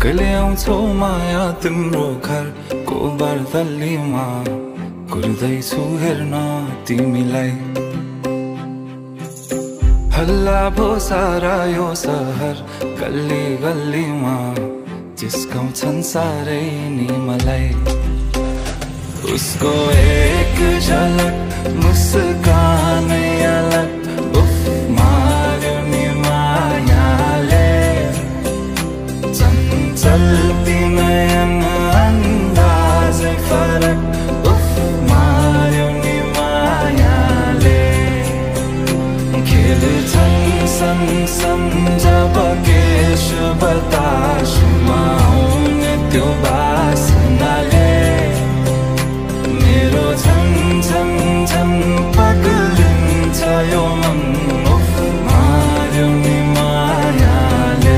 कहिले आउँछौ माया तिम्रो घरको बर्दलीमा कुर्दैछु हेर्न तिमीलाई हल्ला भो सारा यो सहर गल्ली गल्लीमा जिस्काउँछन् सारै नि मलाई उसको एक झलक मुस्कानै अलग उफ मार्यो नि मायाले चल्ती नयन अन्दाजै फरक उफ मार्यो नि मायाले खेल्छन् सँगसँग जब केश बतासमा आउने त्यो बासनाले मेरो झन् झन् झन् पगलिन्छ यो मन उफ मार्यो नि मायाले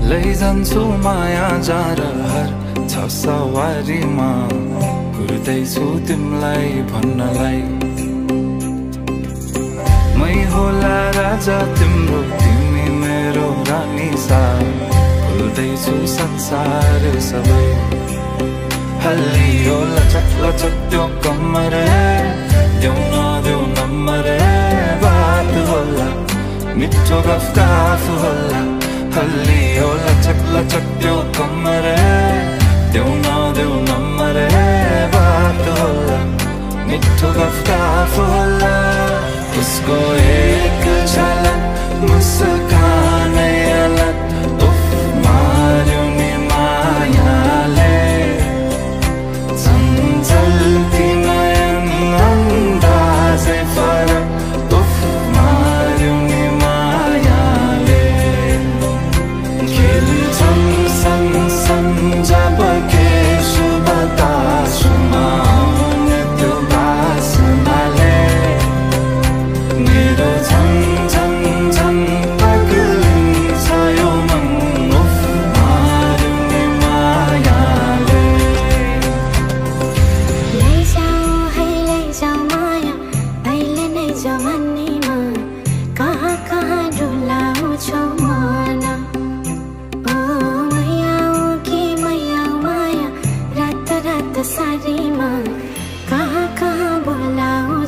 लैजान्छु माया जारहर छ सवारीमा कुर्दैछु तिमीलाई भन्नलाई मै होला राजा तिम्रो तिमी मेरो रानी सा भुल्दैछु संसार सबै हल्लियो लचक लचक त्यो कम्मर देऊ नदेऊ नम्बर बात होला मिठो गफ होला हल्लियो लचक लचक त्यो कमर देऊ नदेऊ नम्बर बात होला मिठो गफ होला उसको एक झलक मुस्कानै अलग उफ मार्यो नि मायाले चल्ती नयन अन्दाजै फरक उफ मार्यो नि मायाले खेल्छन् सँगसँग जब केश बतासमा आउने त्यो बासनाले मेरो झन् झन् झन् पगलिन्छ यो मन उफ मार्यो नि मायाले लैजाऊ माया अहिले नै जवानीमा कहाँ कहाँ डुलाउँछौ मन सारीमा कहाँ कहाँ बोलाऊ